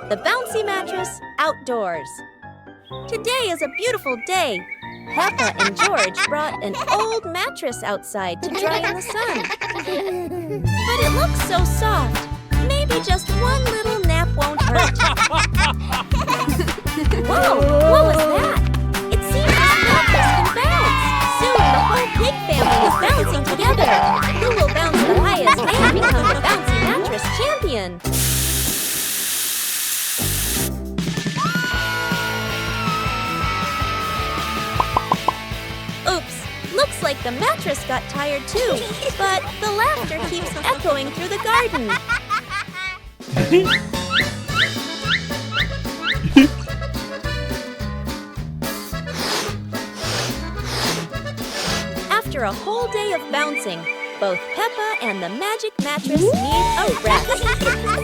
The bouncy mattress outdoors. Today is a beautiful day. Peppa and George brought an old mattress outside to dry in the sun. But it looks so soft. Maybe just one little nap won't hurt. Whoa, what was that? It seems this mattress can bounce. Soon the whole pig family is bouncing together. Who will bounce the highest and become the bouncy mattress champion? Looks like the mattress got tired too, but the laughter keeps echoing through the garden. After a whole day of bouncing, both Peppa and the magic mattress need a rest.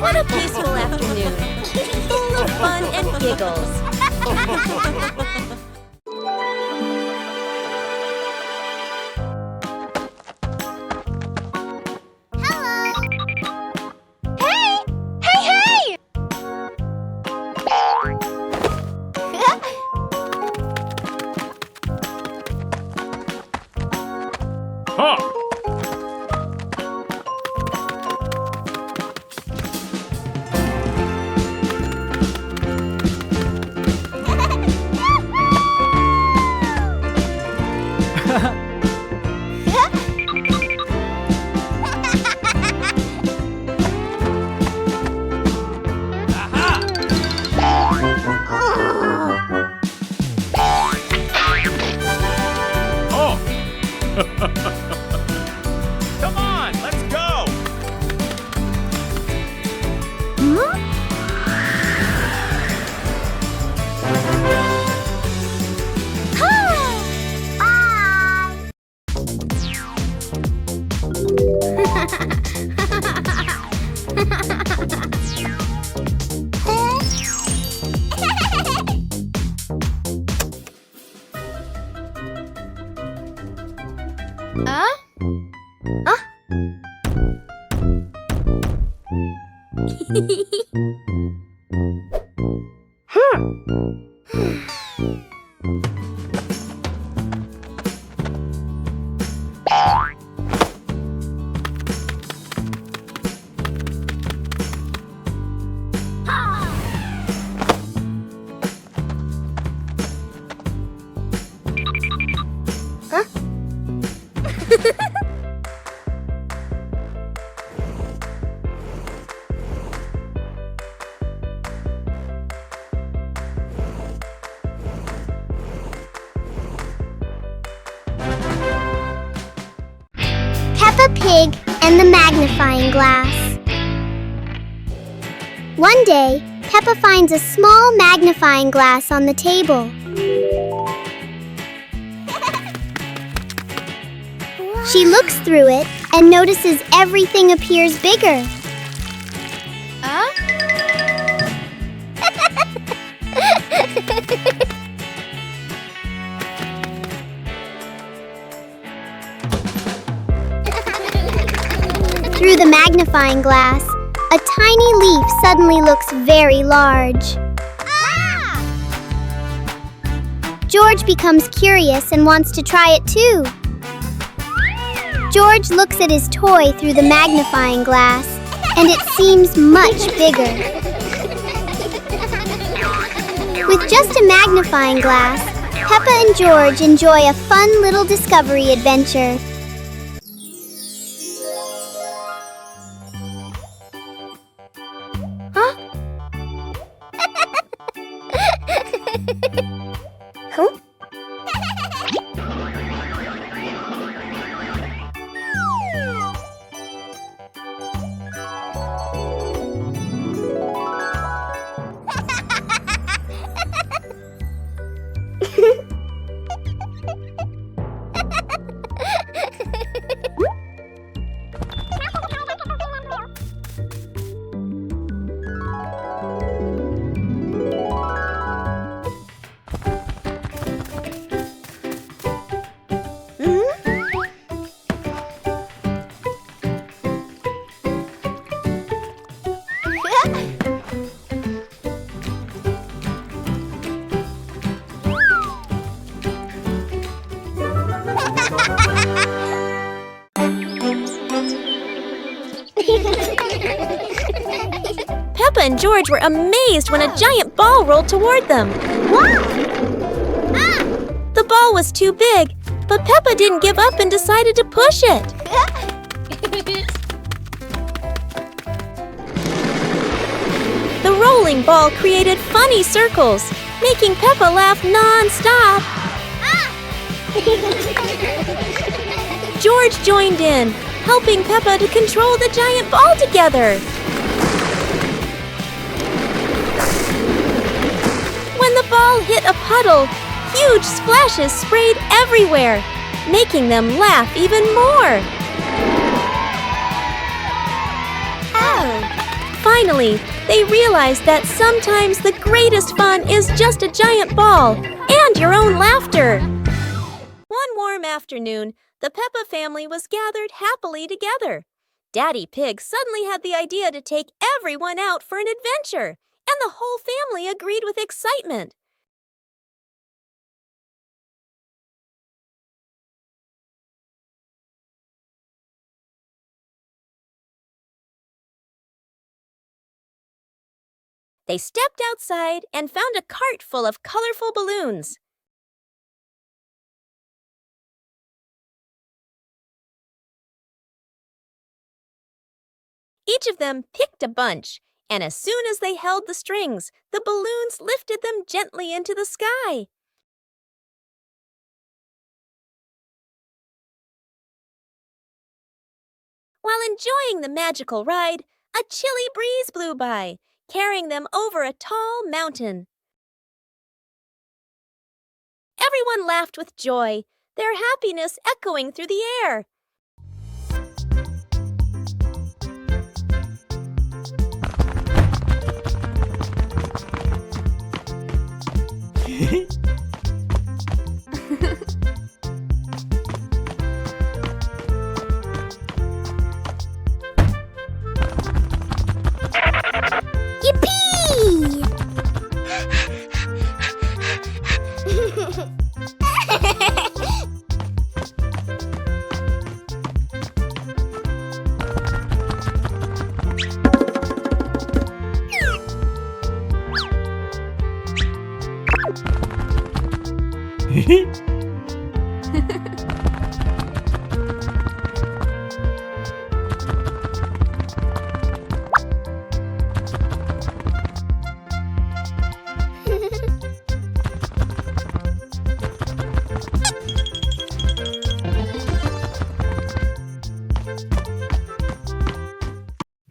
What a peaceful afternoon, full of fun and giggles. Come on, let's go! Peppa Pig and the magnifying glass. One day, Peppa finds a small magnifying glass on the table. She looks through it and notices everything appears bigger. Through the magnifying glass, a tiny leaf suddenly looks very large. George becomes curious and wants to try it too. George looks at his toy through the magnifying glass, and it seems much bigger. With just a magnifying glass, Peppa and George enjoy a fun little discovery adventure. and George were amazed when a giant ball rolled toward them. The ball was too big, but Peppa didn't give up and decided to push it. The rolling ball created funny circles, making Peppa laugh non-stop. George joined in, helping Peppa to control the giant ball together. When the ball hit a puddle, huge splashes sprayed everywhere, making them laugh even more. Finally, they realized that sometimes the greatest fun is just a giant ball and your own laughter. One warm afternoon, the Peppa family was gathered happily together. Daddy Pig suddenly had the idea to take everyone out for an adventure, and the whole family agreed with excitement. They stepped outside and found a cart full of colorful balloons. Each of them picked a bunch, and as soon as they held the strings, the balloons lifted them gently into the sky. While enjoying the magical ride, a chilly breeze blew by, carrying them over a tall mountain. Everyone laughed with joy, their happiness echoing through the air. Yippee!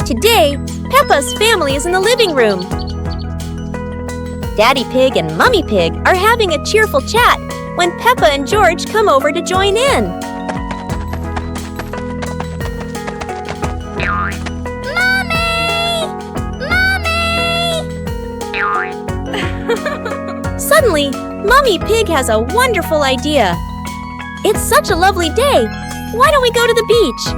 Today, Peppa's family is in the living room. Daddy Pig and Mummy Pig are having a cheerful chat when Peppa and George come over to join in. Mommy! Mommy! Suddenly, Mummy Pig has a wonderful idea. It's such a lovely day. Why don't we go to the beach?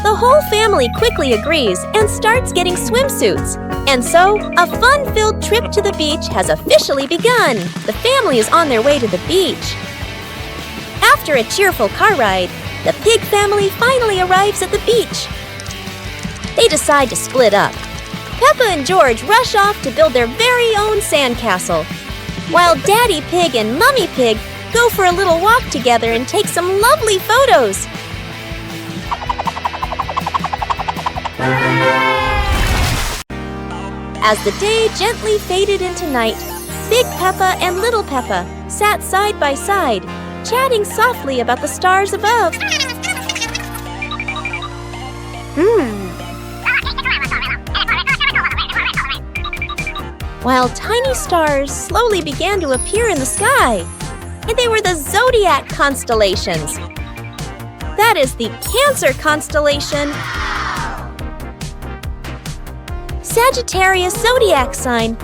The whole family quickly agrees and starts getting swimsuits. And so, a fun-filled trip to the beach has officially begun. The family is on their way to the beach. After a cheerful car ride, the Pig family finally arrives at the beach. They decide to split up. Peppa and George rush off to build their very own sandcastle, while Daddy Pig and Mummy Pig go for a little walk together and take some lovely photos. As the day gently faded into night, Big Peppa and Little Peppa sat side by side, chatting softly about the stars above. While tiny stars slowly began to appear in the sky, and they were the zodiac constellations. That is the Cancer constellation, Sagittarius zodiac sign,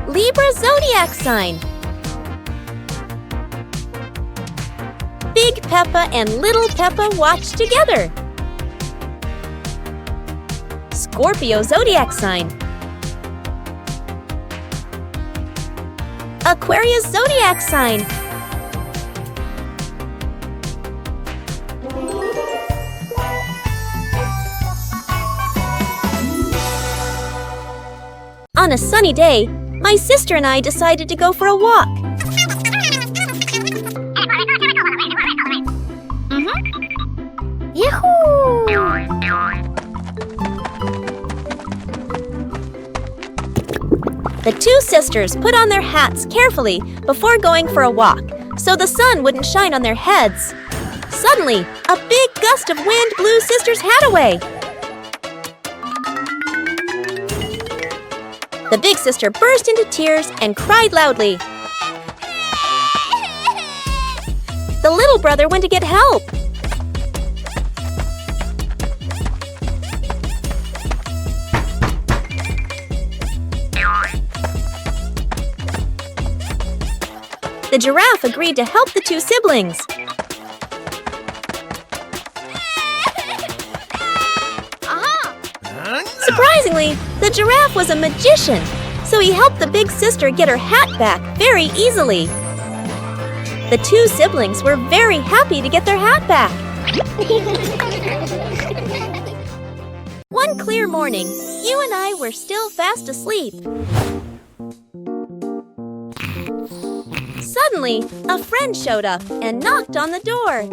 Libra zodiac sign, Big Peppa and Little Peppa watch together, Scorpio zodiac sign, Aquarius zodiac sign, On a sunny day, my sister and I decided to go for a walk. Yahoo! The two sisters put on their hats carefully before going for a walk, so the sun wouldn't shine on their heads. Suddenly, a big gust of wind blew Sister's hat away. The big sister burst into tears and cried loudly. The little brother went to get help. The giraffe agreed to help the two siblings. Surprisingly, the giraffe was a magician, so he helped the big sister get her hat back very easily. The two siblings were very happy to get their hat back. One clear morning, you and I were still fast asleep. Suddenly, a friend showed up and knocked on the door.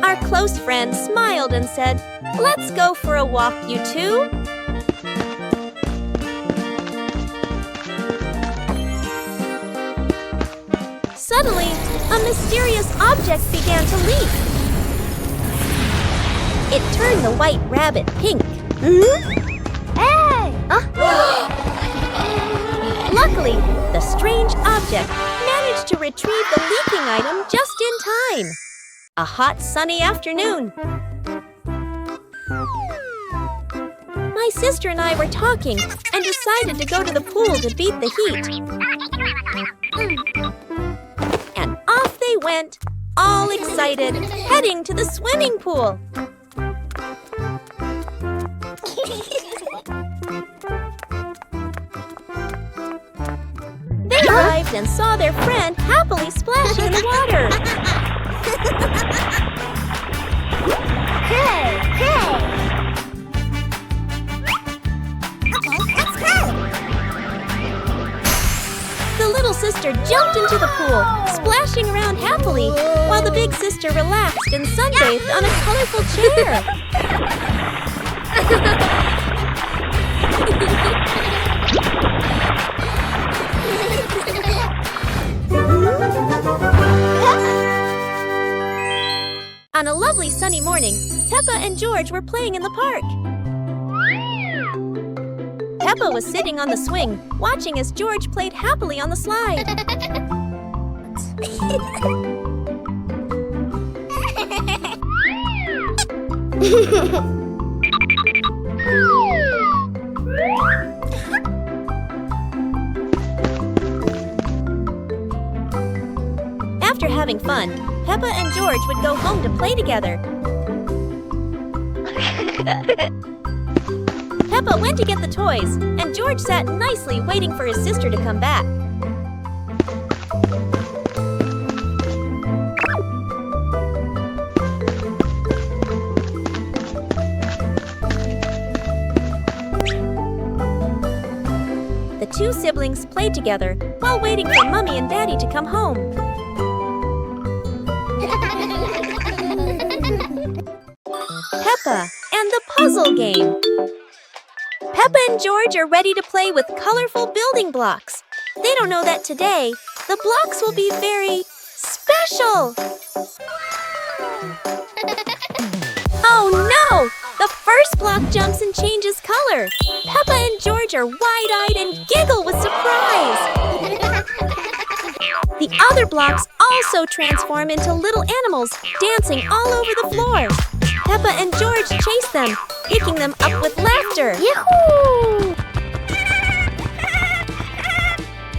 Our close friend smiled and said, "Let's go for a walk, you two." Suddenly, a mysterious object began to leak. It turned the white rabbit pink. Hey! Luckily, the strange object managed to retrieve the leaking item just in time. A hot, sunny afternoon. My sister and I were talking and decided to go to the pool to beat the heat. And off they went, all excited, heading to the swimming pool. They arrived and saw their friend happily splashing in the water. Hey! Hey! Okay, let's go! The little sister jumped into the pool, splashing around happily, while the big sister relaxed and sunbathed on a colorful chair. On a lovely sunny morning, Peppa and George were playing in the park. Peppa was sitting on the swing, watching as George played happily on the slide. After having fun, Peppa and George would go home to play together. Peppa went to get the toys, and George sat nicely waiting for his sister to come back. The two siblings played together while waiting for Mommy and Daddy to come home. Peppa and the puzzle game. Peppa and George are ready to play with colorful building blocks. They don't know that today, the blocks will be very special. Oh no! The first block jumps and changes color. Peppa and George are wide-eyed and giggle with surprise. The other blocks also transform into little animals, dancing all over the floor. Peppa and George chase them, picking them up with laughter. Yahoo!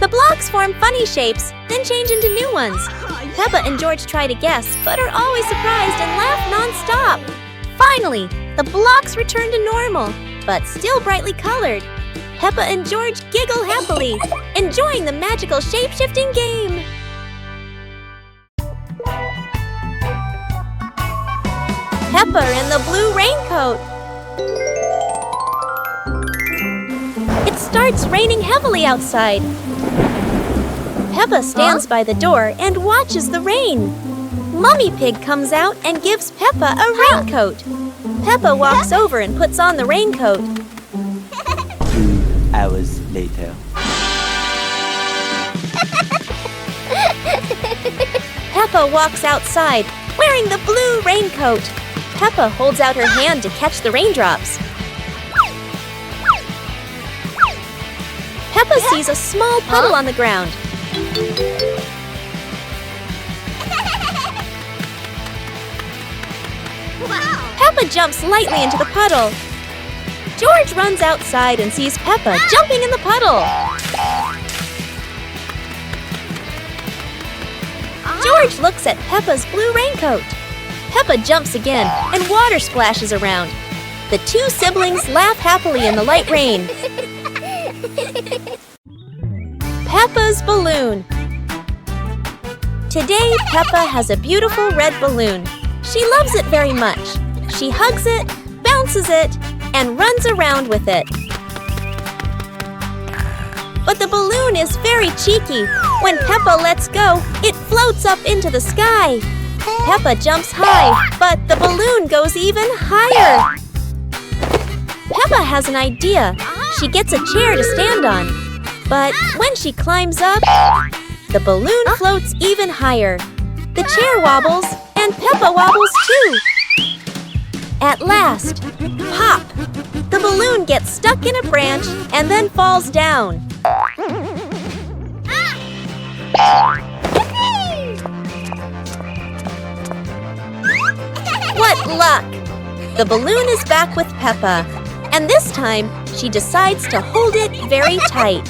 The blocks form funny shapes, then change into new ones. Peppa and George try to guess, but are always surprised and laugh non-stop. Finally, the blocks return to normal, but still brightly colored. Peppa and George giggle happily, enjoying the magical shape-shifting game. Peppa in the blue raincoat. It starts raining heavily outside. Peppa stands by the door and watches the rain. Mummy Pig comes out and gives Peppa a raincoat. Peppa walks over and puts on the raincoat. 2 hours later. Peppa walks outside, wearing the blue raincoat. Peppa holds out her hand to catch the raindrops. Peppa sees a small puddle on the ground. Peppa jumps lightly into the puddle. George runs outside and sees Peppa jumping in the puddle. George looks at Peppa's blue raincoat. Peppa jumps again and water splashes around. The two siblings laugh happily in the light rain. Peppa's balloon. Today, Peppa has a beautiful red balloon. She loves it very much. She hugs it, bounces it, and runs around with it. But the balloon is very cheeky. When Peppa lets go, it floats up into the sky. Peppa jumps high, but the balloon goes even higher. Peppa has an idea. She gets a chair to stand on. But when she climbs up, the balloon floats even higher. The chair wobbles, and Peppa wobbles too. At last, pop! The balloon gets stuck in a branch and then falls down. What luck! The balloon is back with Peppa, and this time she decides to hold it very tight.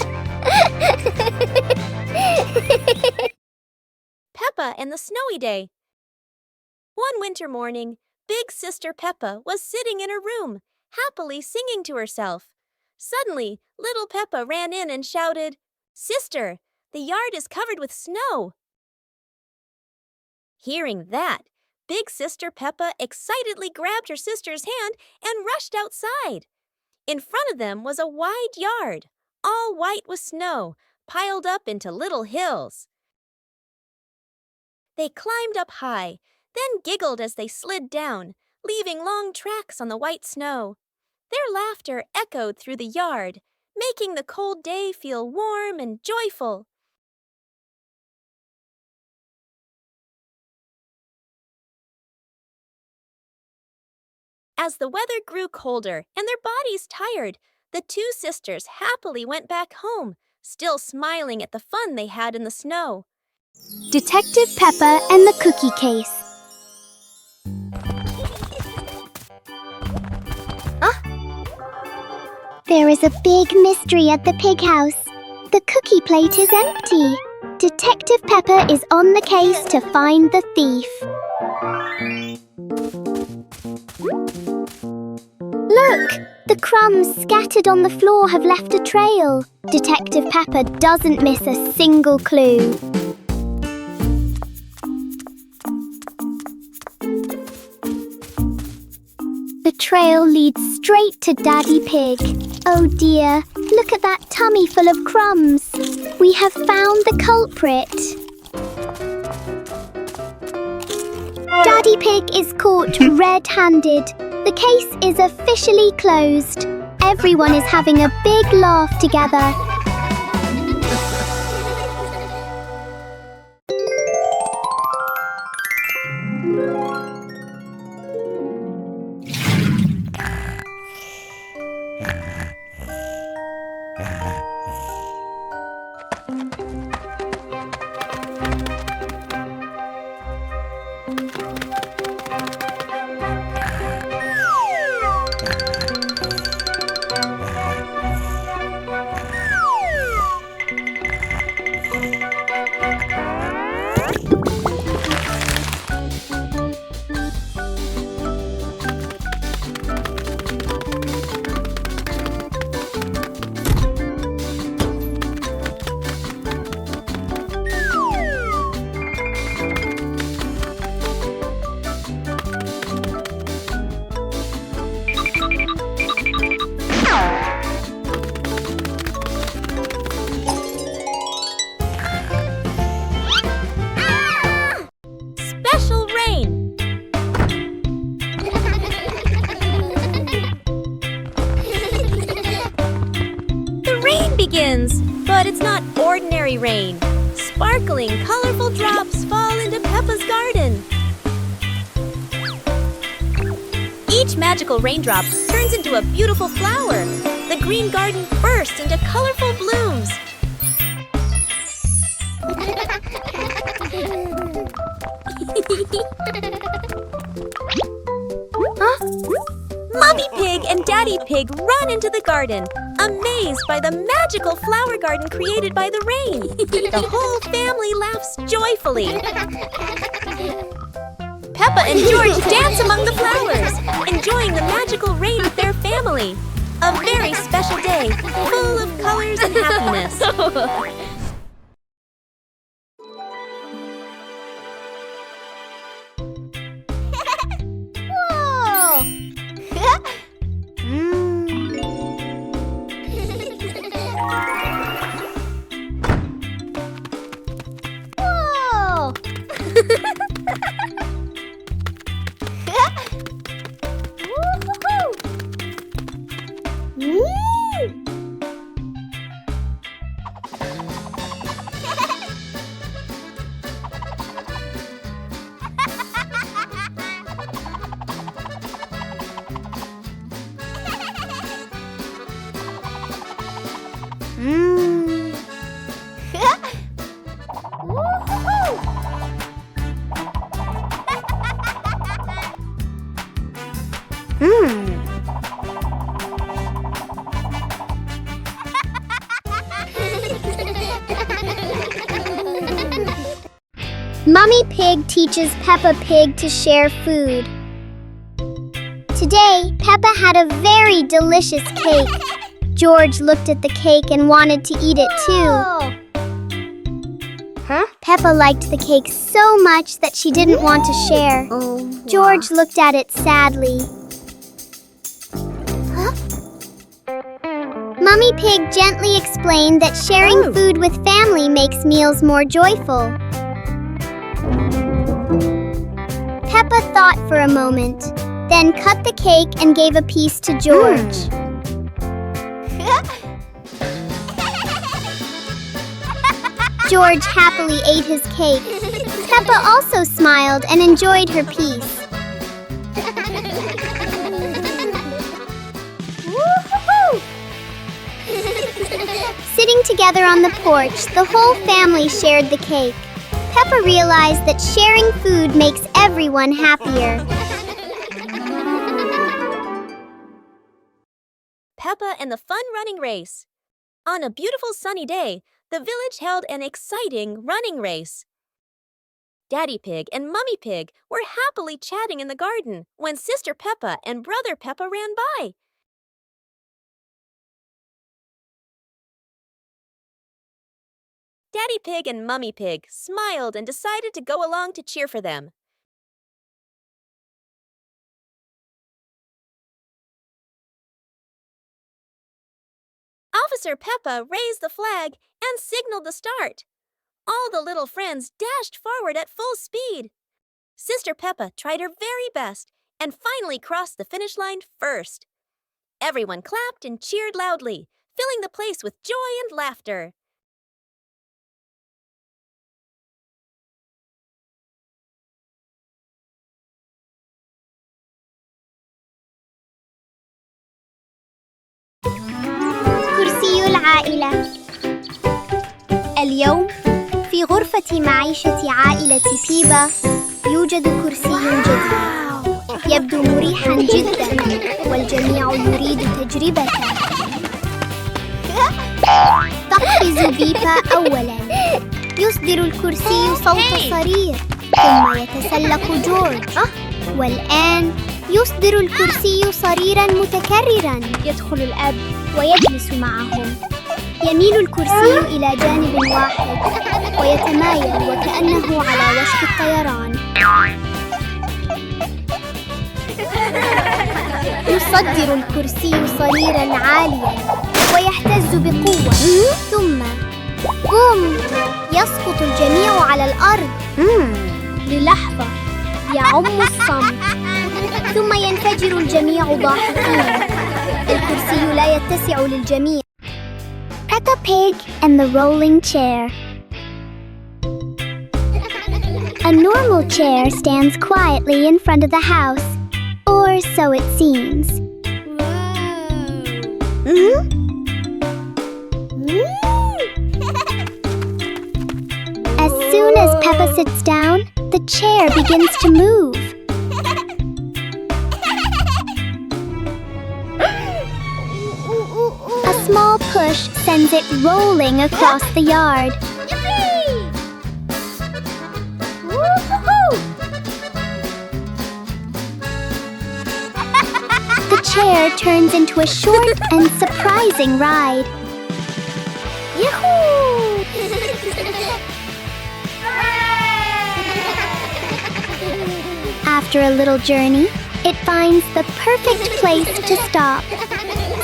Peppa and the Snowy Day. One winter morning, Big Sister Peppa was sitting in her room, happily singing to herself. Suddenly, little Peppa ran in and shouted, "Sister, the yard is covered with snow." Hearing that, Big Sister Peppa excitedly grabbed her sister's hand and rushed outside. In front of them was a wide yard, all white with snow, piled up into little hills. They climbed up high, then giggled as they slid down, leaving long tracks on the white snow. Their laughter echoed through the yard, making the cold day feel warm and joyful. As the weather grew colder and their bodies tired, the two sisters happily went back home, still smiling at the fun they had in the snow. Detective Peppa and the Cookie Case. There is a big mystery at the pig house. The cookie plate is empty. Detective Peppa is on the case to find the thief. Look! The crumbs scattered on the floor have left a trail. Detective Peppa doesn't miss a single clue. The trail leads straight to Daddy Pig. Oh dear, look at that tummy full of crumbs. We have found the culprit. Daddy Pig is caught red-handed. The case is officially closed. Everyone is having a big laugh together. race, but it's not ordinary rain. Sparkling, colorful drops fall into Peppa's garden. Each magical raindrop turns into a beautiful flower. The green garden bursts into colorful blooms. Mommy Pig and Daddy Pig run into the garden, amazed by the magical flower garden created by the rain. The whole family laughs joyfully. Peppa and George dance among the flowers, enjoying the magical rain with their family. A very special day, full of colors and happiness. Mummy Pig teaches Peppa Pig to share food. Today, Peppa had a very delicious cake. George looked at the cake and wanted to eat it too. Peppa liked the cake so much that she didn't want to share. George looked at it sadly. Mummy Pig gently explained that sharing food with family makes meals more joyful. Peppa thought for a moment, then cut the cake and gave a piece to George. George happily ate his cake. Peppa also smiled and enjoyed her piece. Sitting together on the porch, the whole family shared the cake. Peppa realized that sharing food makes everyone happier. Peppa and the fun running race. On a beautiful sunny day, the village held an exciting running race. Daddy Pig and Mummy Pig were happily chatting in the garden when Sister Peppa and Brother Peppa ran by. Daddy Pig and Mummy Pig smiled and decided to go along to cheer for them. Officer Peppa raised the flag and signaled the start. All the little friends dashed forward at full speed. Sister Peppa tried her very best and finally crossed the finish line first. Everyone clapped and cheered loudly, filling the place with joy and laughter. كرسي العائلة. اليوم في غرفة معيشة عائلة بيبا يوجد كرسي جديد. يبدو مريحا جدا والجميع يريد تجربته. تقفز بيبا أولا. يصدر الكرسي صوت صرير ثم يتسلق جورج. والآن يصدر الكرسي صريرا متكررا. يدخل الأب ويجلس معهم. يميل الكرسي إلى جانب واحد ويتمايل وكأنه على وشك الطيران. يصدر الكرسي صريرا عاليا ويهتز بقوة. ثم بوم، يسقط الجميع على الأرض. للحظة يعم الصمت ثم ينفجر الجميع ضاحكين. الكرسي لا يتسع للجميع. Peppa Pig and the rolling chair. A normal chair stands quietly in front of the house, or so it seems. As soon as Peppa sits down, the chair begins to move. A small push sends it rolling across the yard. The chair turns into a short and surprising ride. Yoo-hoo! After a little journey, it finds the perfect place to stop.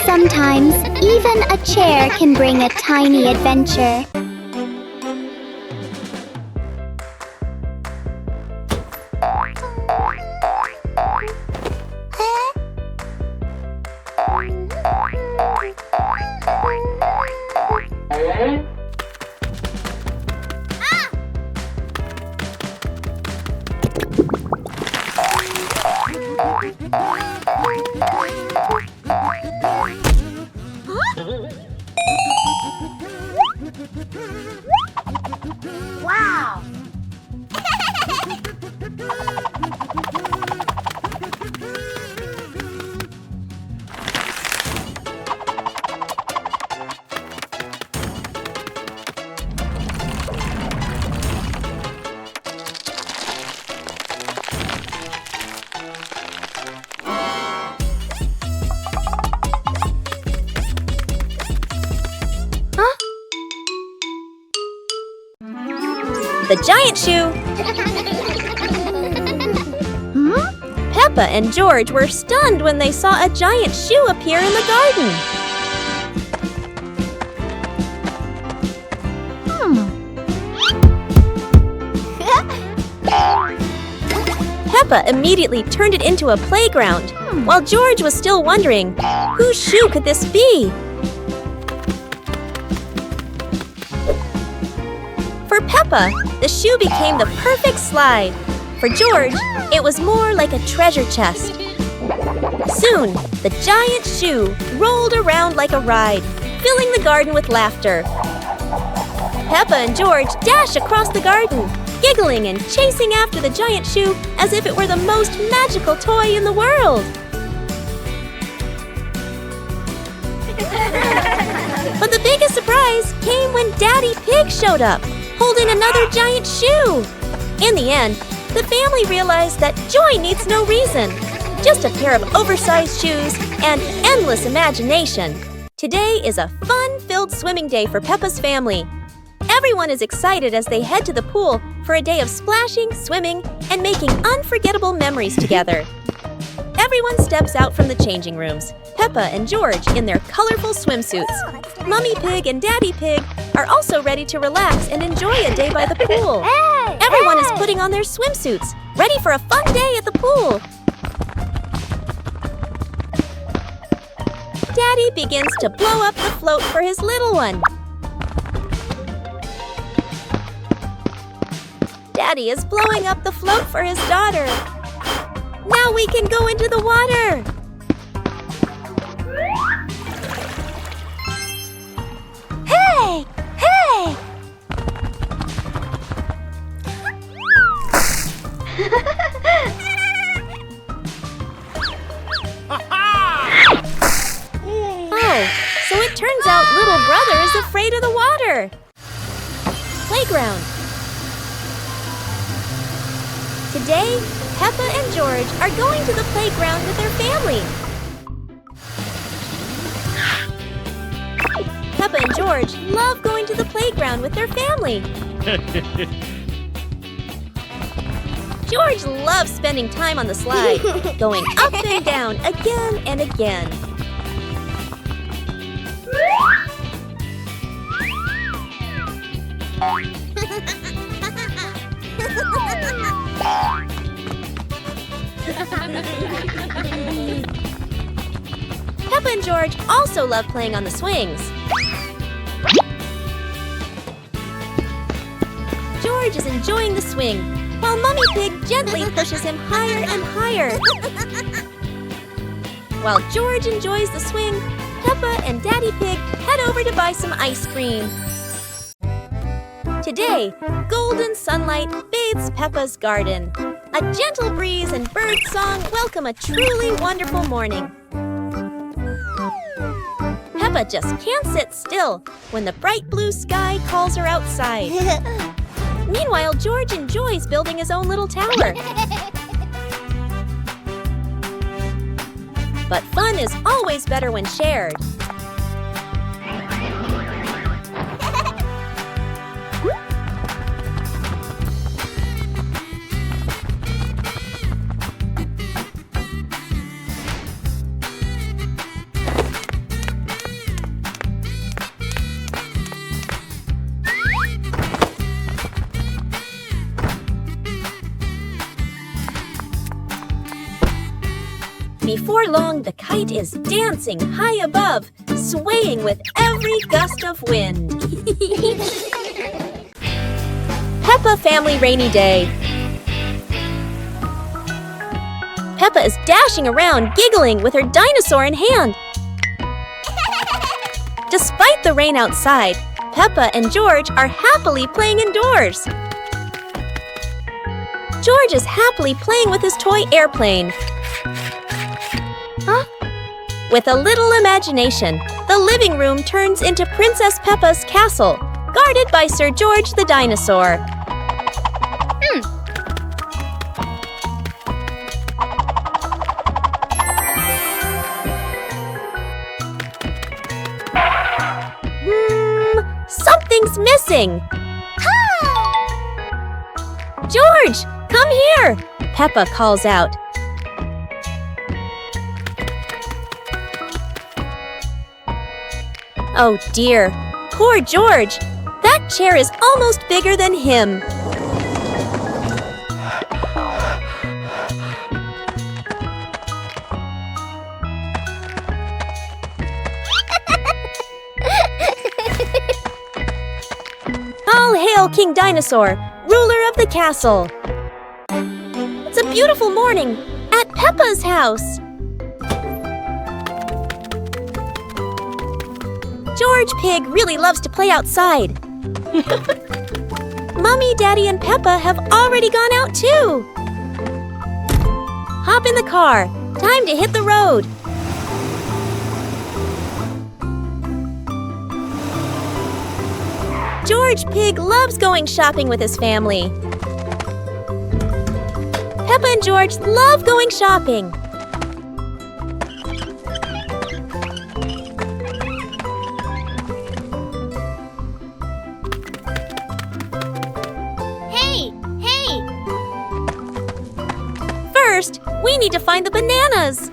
Sometimes, even a chair can bring a tiny adventure. Wow! The giant shoe! Peppa and George were stunned when they saw a giant shoe appear in the garden. Peppa immediately turned it into a playground, while George was still wondering, whose shoe could this be? For Peppa, the shoe became the perfect slide. For George, it was more like a treasure chest. Soon, the giant shoe rolled around like a ride, filling the garden with laughter. Peppa and George dashed across the garden, giggling and chasing after the giant shoe as if it were the most magical toy in the world. But the biggest surprise came when Daddy Pig showed up, holding another giant shoe. In the end, the family realized that joy needs no reason, just a pair of oversized shoes and endless imagination. Today is a fun-filled swimming day for Peppa's family. Everyone is excited as they head to the pool for a day of splashing, swimming, and making unforgettable memories together. Everyone steps out from the changing rooms, Peppa and George in their colorful swimsuits. Mummy Pig and Daddy Pig are also ready to relax and enjoy a day by the pool. Everyone is putting on their swimsuits, ready for a fun day at the pool. Daddy begins to blow up the float for his little one. Daddy is blowing up the float for his daughter. Now we can go into the water. Hey! Hey! Oh, so it turns out little brother is afraid of the water. Playground. Today, Peppa and George are going to the playground with their family. Peppa and George love going to the playground with their family. George loves spending time on the slide, going up and down again and again. Peppa and George also love playing on the swings. George is enjoying the swing, while Mummy Pig gently pushes him higher and higher. While George enjoys the swing, Peppa and Daddy Pig head over to buy some ice cream. Today, golden sunlight bathes Peppa's garden. A gentle breeze and bird song welcome a truly wonderful morning. Peppa just can't sit still when the bright blue sky calls her outside. Meanwhile, George enjoys building his own little tower. But fun is always better when shared. Before long, the kite is dancing high above, swaying with every gust of wind. Peppa Family Rainy Day. Peppa is dashing around, giggling with her dinosaur in hand. Despite the rain outside, Peppa and George are happily playing indoors. George is happily playing with his toy airplane. With a little imagination, the living room turns into Princess Peppa's castle, guarded by Sir George the dinosaur. Something's missing! George, come here! Peppa calls out. Oh dear, poor George! That chair is almost bigger than him. All hail King Dinosaur, ruler of the castle! It's a beautiful morning at Peppa's house. George Pig really loves to play outside. Mummy, Daddy, and Peppa have already gone out too. Hop in the car. Time to hit the road. George Pig loves going shopping with his family. Peppa and George love going shopping. First, we need to find the bananas.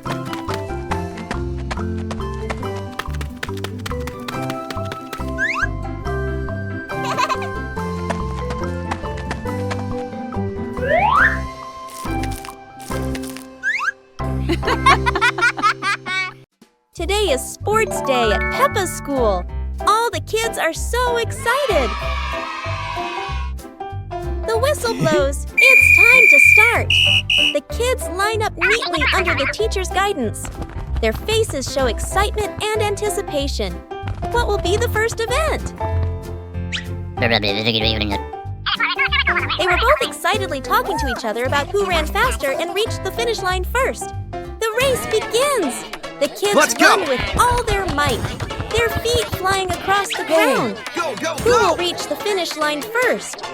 Today is sports day at Peppa's school. All the kids are so excited. The whistle blows. It's time to start. The kids line up neatly under the teacher's guidance. Their faces show excitement and anticipation. What will be the first event? They were both excitedly talking to each other about who ran faster and reached the finish line first. The race begins. The kids run with all their might, their feet flying across the ground. Who will reach the finish line first?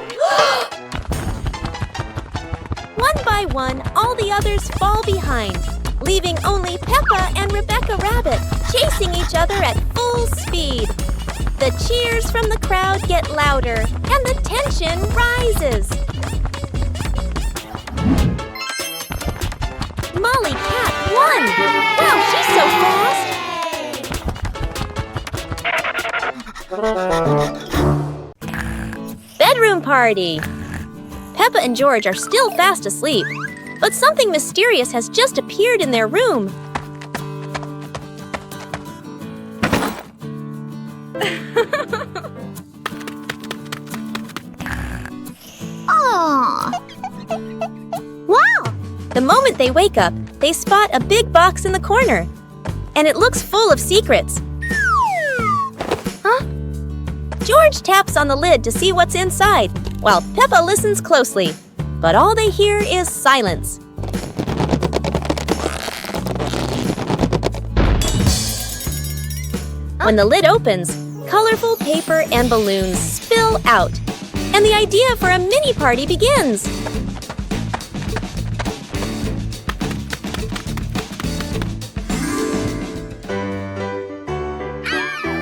One by one, all the others fall behind, leaving only Peppa and Rebecca Rabbit chasing each other at full speed. The cheers from the crowd get louder, and the tension rises. Molly Cat won! Wow, she's so fast! Bedroom party! Peppa and George are still fast asleep, but something mysterious has just appeared in their room. The moment they wake up, they spot a big box in the corner. And it looks full of secrets. Huh? George taps on the lid to see what's inside, while Peppa listens closely. But all they hear is silence. When the lid opens, colorful paper and balloons spill out, and the idea for a mini party begins.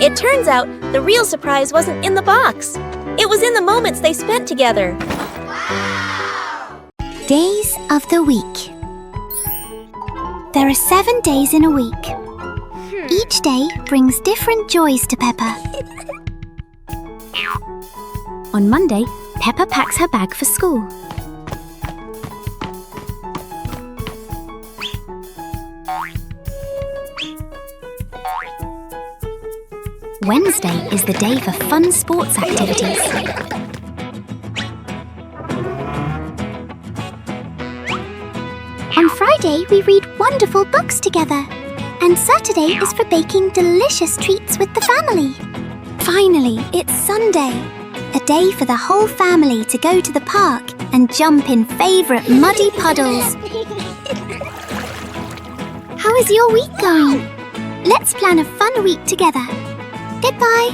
It turns out the real surprise wasn't in the box. It was in the moments they spent together. Days of the week. There are 7 days in a week. Each day brings different joys to Peppa. On Monday, Peppa packs her bag for school. Wednesday is the day for fun sports activities. On Friday, we read wonderful books together. And Saturday is for baking delicious treats with the family. Finally, it's Sunday. A day for the whole family to go to the park and jump in favourite muddy puddles. How is your week going? Let's plan a fun week together. Goodbye.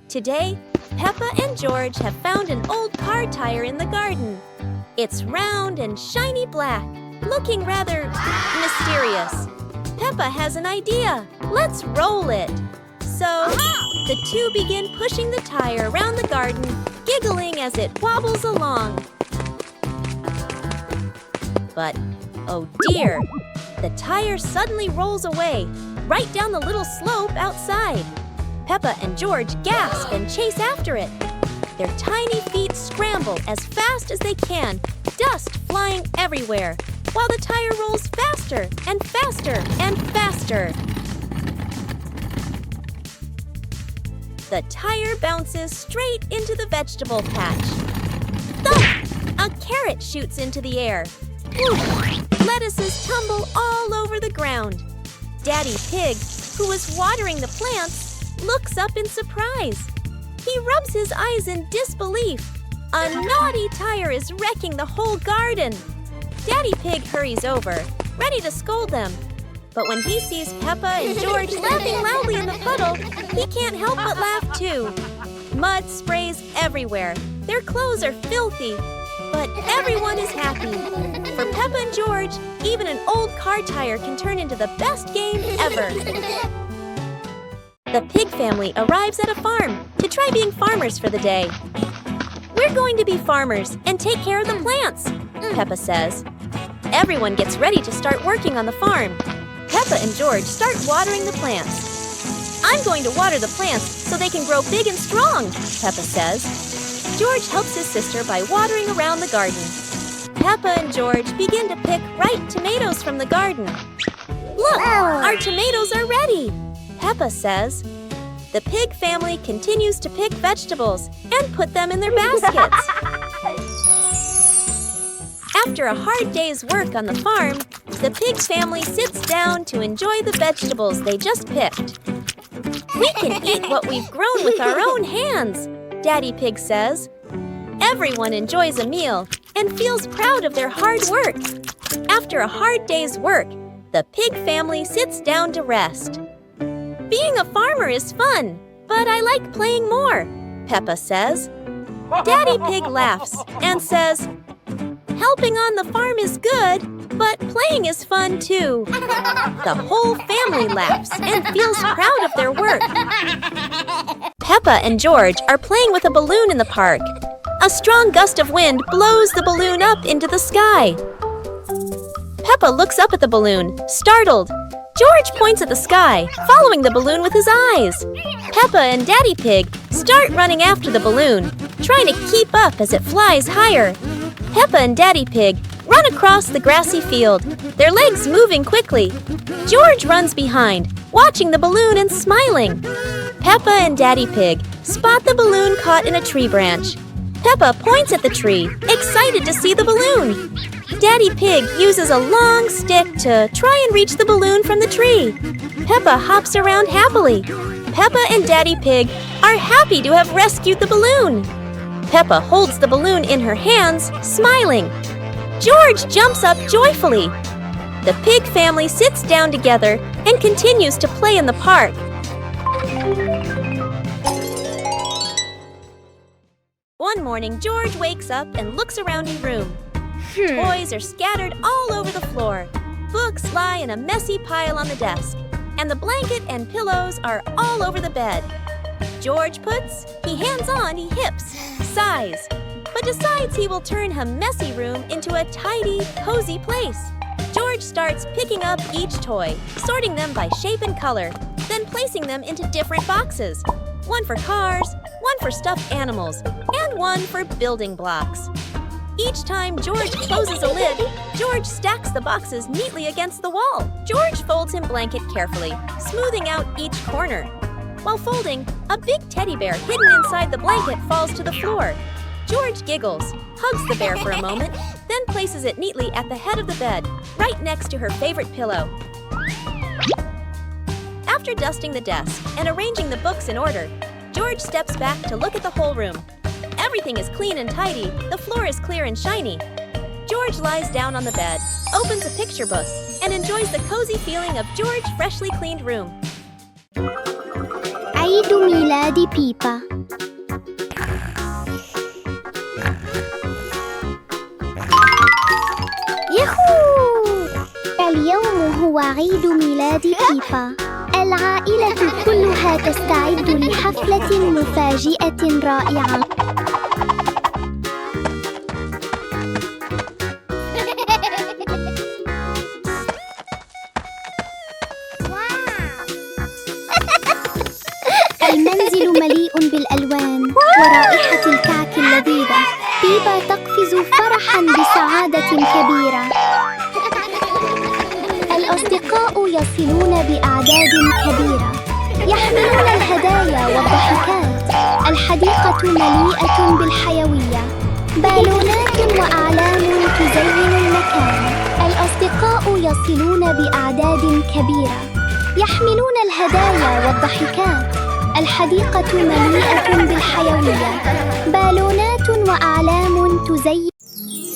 Today, Peppa and George have found an old car tire in the garden. It's round and shiny black, looking rather mysterious. Peppa has an idea. Let's roll it. So, the two begin pushing the tire around the garden, giggling as it wobbles along. But, oh dear, the tire suddenly rolls away, right down the little slope outside. Peppa and George gasp and chase after it. Their tiny feet scramble as fast as they can, dust flying everywhere, while the tire rolls faster and faster and faster. The tire bounces straight into the vegetable patch. Thump! A carrot shoots into the air. Whoosh! Lettuces tumble all over the ground. Daddy Pig, who was watering the plants, looks up in surprise. He rubs his eyes in disbelief. A naughty tire is wrecking the whole garden. Daddy Pig hurries over, ready to scold them. But when he sees Peppa and George laughing loudly in the puddle, he can't help but laugh too. Mud sprays everywhere. Their clothes are filthy. But everyone is happy. For Peppa and George, even an old car tire can turn into the best game ever. The pig family arrives at a farm to try being farmers for the day. We're going to be farmers and take care of the plants, Peppa says. Everyone gets ready to start working on the farm. Peppa and George start watering the plants. I'm going to water the plants so they can grow big and strong, Peppa says. George helps his sister by watering around the garden. Peppa and George begin to pick ripe tomatoes from the garden. Look, our tomatoes are ready, Peppa says. The pig family continues to pick vegetables and put them in their baskets. After a hard day's work on the farm, the pig family sits down to enjoy the vegetables they just picked. We can eat what we've grown with our own hands, Daddy Pig says. Everyone enjoys a meal and feels proud of their hard work. After a hard day's work, the pig family sits down to rest. Being a farmer is fun, but I like playing more, Peppa says. Daddy Pig laughs and says, helping on the farm is good, but playing is fun too. The whole family laughs and feels proud of their work. Peppa and George are playing with a balloon in the park. A strong gust of wind blows the balloon up into the sky. Peppa looks up at the balloon, startled. George points at the sky, following the balloon with his eyes. Peppa and Daddy Pig start running after the balloon, trying to keep up as it flies higher. Peppa and Daddy Pig run across the grassy field, their legs moving quickly. George runs behind, watching the balloon and smiling. Peppa and Daddy Pig spot the balloon caught in a tree branch. Peppa points at the tree, excited to see the balloon. Daddy Pig uses a long stick to try and reach the balloon from the tree. Peppa hops around happily. Peppa and Daddy Pig are happy to have rescued the balloon. Peppa holds the balloon in her hands, smiling. George jumps up joyfully. The pig family sits down together and continues to play in the park. One morning, George wakes up and looks around his room. Toys are scattered all over the floor. Books lie in a messy pile on the desk. And the blanket and pillows are all over the bed. George puts, he hands on, he hips, sighs, but decides he will turn a messy room into a tidy, cozy place. George starts picking up each toy, sorting them by shape and color, then placing them into different boxes. One for cars, one for stuffed animals, and one for building blocks. Each time George closes a lid, George stacks the boxes neatly against the wall. George folds his blanket carefully, smoothing out each corner. While folding, a big teddy bear hidden inside the blanket falls to the floor. George giggles, hugs the bear for a moment, then places it neatly at the head of the bed, right next to her favorite pillow. After dusting the desk and arranging the books in order, George steps back to look at the whole room. Everything is clean and tidy, the floor is clear and shiny. George lies down on the bed, opens a picture book, and enjoys the cozy feeling of George's freshly cleaned room. عيد ميلاد بيبا. ياهو! اليوم هو عيد ميلاد بيبا. العائلة كلها تستعد لحفلة مفاجئة رائعة. المنزل مليء بالألوان ورائحة الكعك اللذيذة. بيبا تقفز فرحاً بسعادة كبيرة. الأصدقاء يصلون بأعداد كبيرة، يحملون الهدايا والضحكات. الحديقة مليئة بالحيوية، بالونات وأعلام تزين المكان. الأصدقاء يصلون بأعداد كبيرة، يحملون الهدايا والضحكات. الحديقة مليئة بالحيوية، بالونات وأعلام تزين.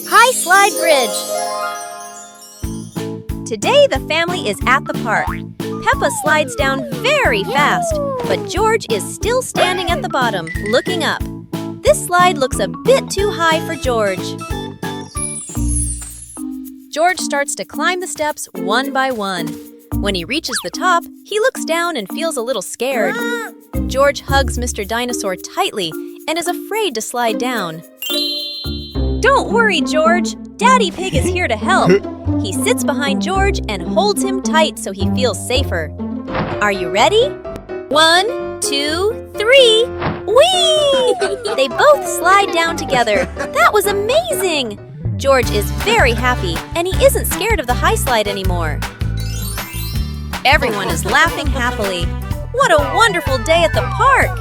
High Slide Bridge! Today the family is at the park. Peppa slides down very fast, but George is still standing at the bottom, looking up. This slide looks a bit too high for George. George starts to climb the steps one by one. When he reaches the top, he looks down and feels a little scared. George hugs Mr. Dinosaur tightly and is afraid to slide down. Don't worry, George. Daddy Pig is here to help. He sits behind George and holds him tight so he feels safer. Are you ready? 1, 2, 3. Whee! They both slide down together. That was amazing! George is very happy and he isn't scared of the high slide anymore. Everyone is laughing happily. What a wonderful day at the park!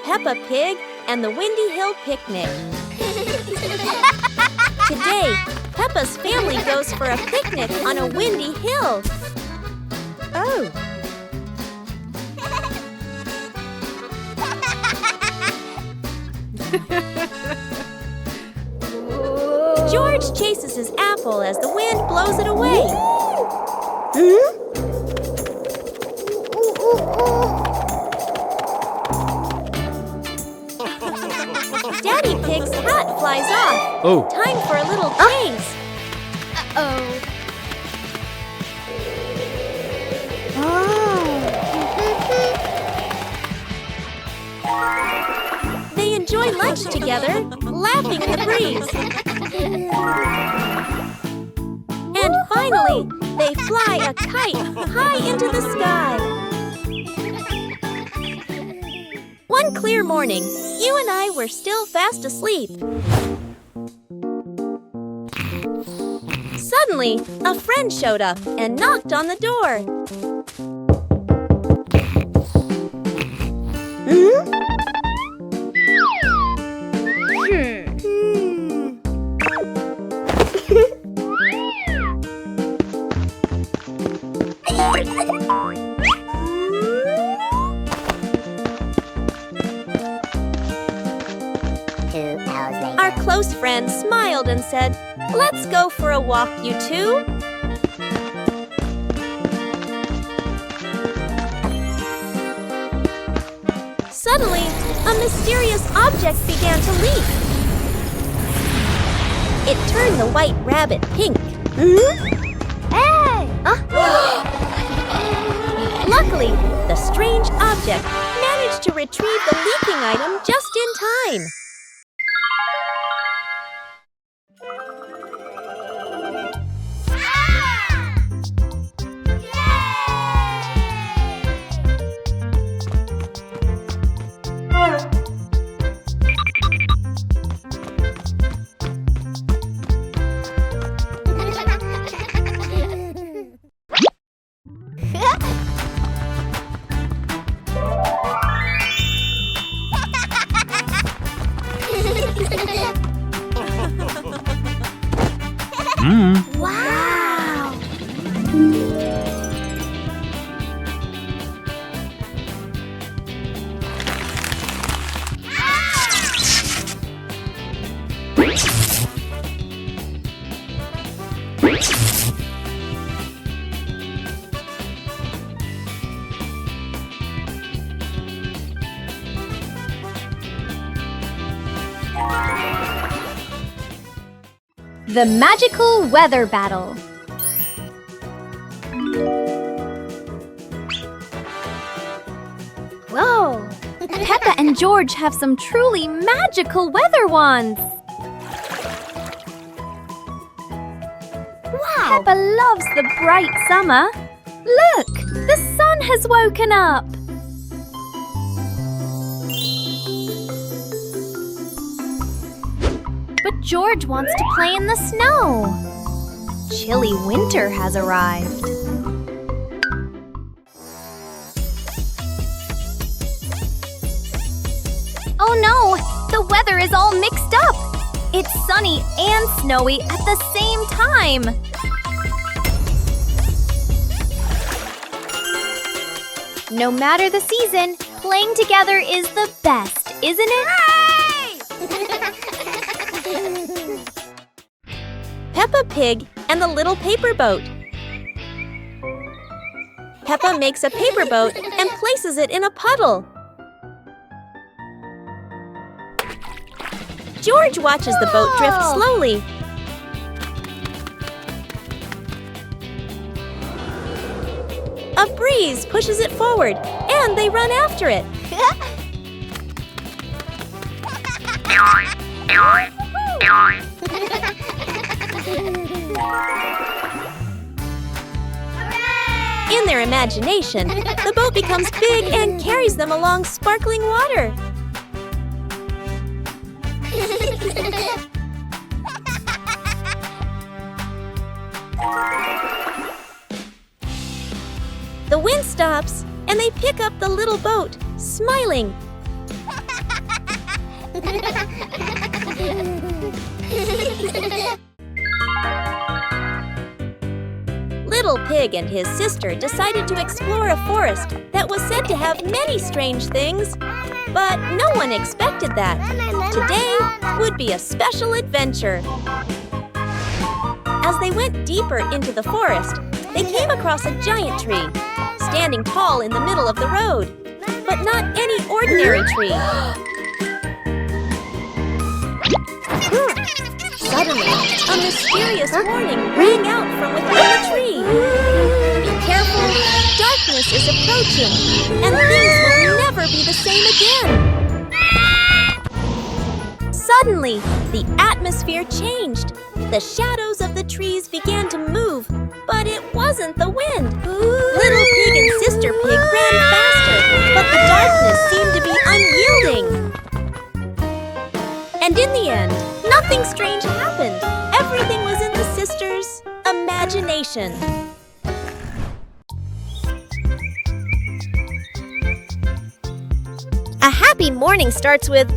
Peppa Pig and the Windy Hill Picnic. Today, Peppa's family goes for a picnic on a windy hill. Oh. George chases his apple as the wind blows it away. Daddy Pig's hat flies off. Oh. Time for a little chase. They enjoy lunch together, laughing in the breeze. And finally, they fly a kite high into the sky. One clear morning, you and I were still fast asleep. Suddenly, a friend showed up and knocked on the door. Our close friend smiled and said, "Let's go for a walk, you two." Suddenly, a mysterious object began to leak. It turned the white rabbit pink. Hey! Luckily, the strange object managed to retrieve the leaking item just in time. Wow! The Magical Weather Battle. Whoa! Peppa and George have some truly magical weather wands. Wow! Peppa loves the bright summer. Look! The sun has woken up. But George wants to play in the snow. Chilly winter has arrived. Oh no! The weather is all mixed up! It's sunny and snowy at the same time! No matter the season, playing together is the best, isn't it? Peppa Pig and the Little Paper Boat. Peppa makes a paper boat and places it in a puddle. George watches the boat drift slowly. A breeze pushes it forward, and they run after it. In their imagination, the boat becomes big and carries them along sparkling water. The wind stops, and they pick up the little boat, smiling. Little Pig and his sister decided to explore a forest that was said to have many strange things, but no one expected that. Today would be a special adventure. As they went deeper into the forest, they came across a giant tree, standing tall in the middle of the road, but not any ordinary tree. Suddenly, a mysterious warning rang out from within the tree. Be careful, darkness is approaching, and things will never be the same again. Suddenly, the atmosphere changed. The shadows of the trees began to move, but it wasn't the wind. Little Pig and Sister Pig ran faster, but the darkness seemed to be unyielding. And in the end, nothing strange happened. Everything was in the sisters' imagination. A happy morning starts with,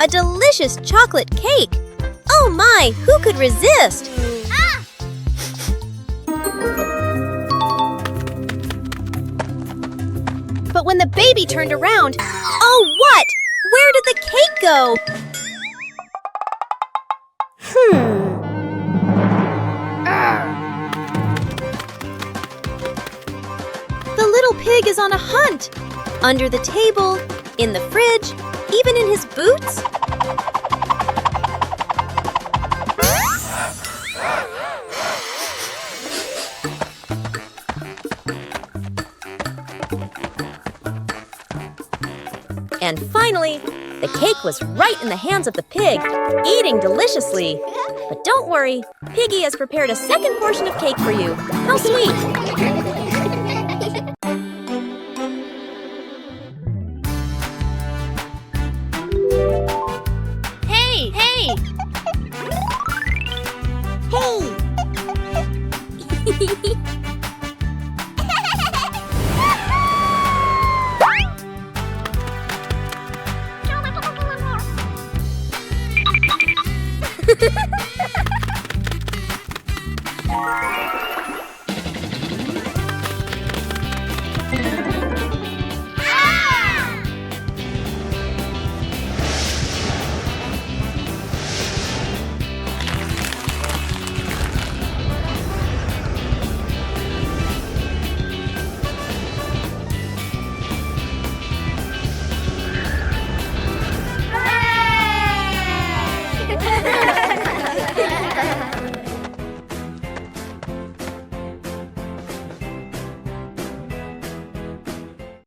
a delicious chocolate cake. Oh my, who could resist? when the baby turned around. Oh, what? Where did the cake go? The little pig is on a hunt. Under the table, in the fridge, even in his boots. And finally, the cake was right in the hands of the pig, eating deliciously. But don't worry, Piggy has prepared a second portion of cake for you. How sweet! Hey, hey! Hey!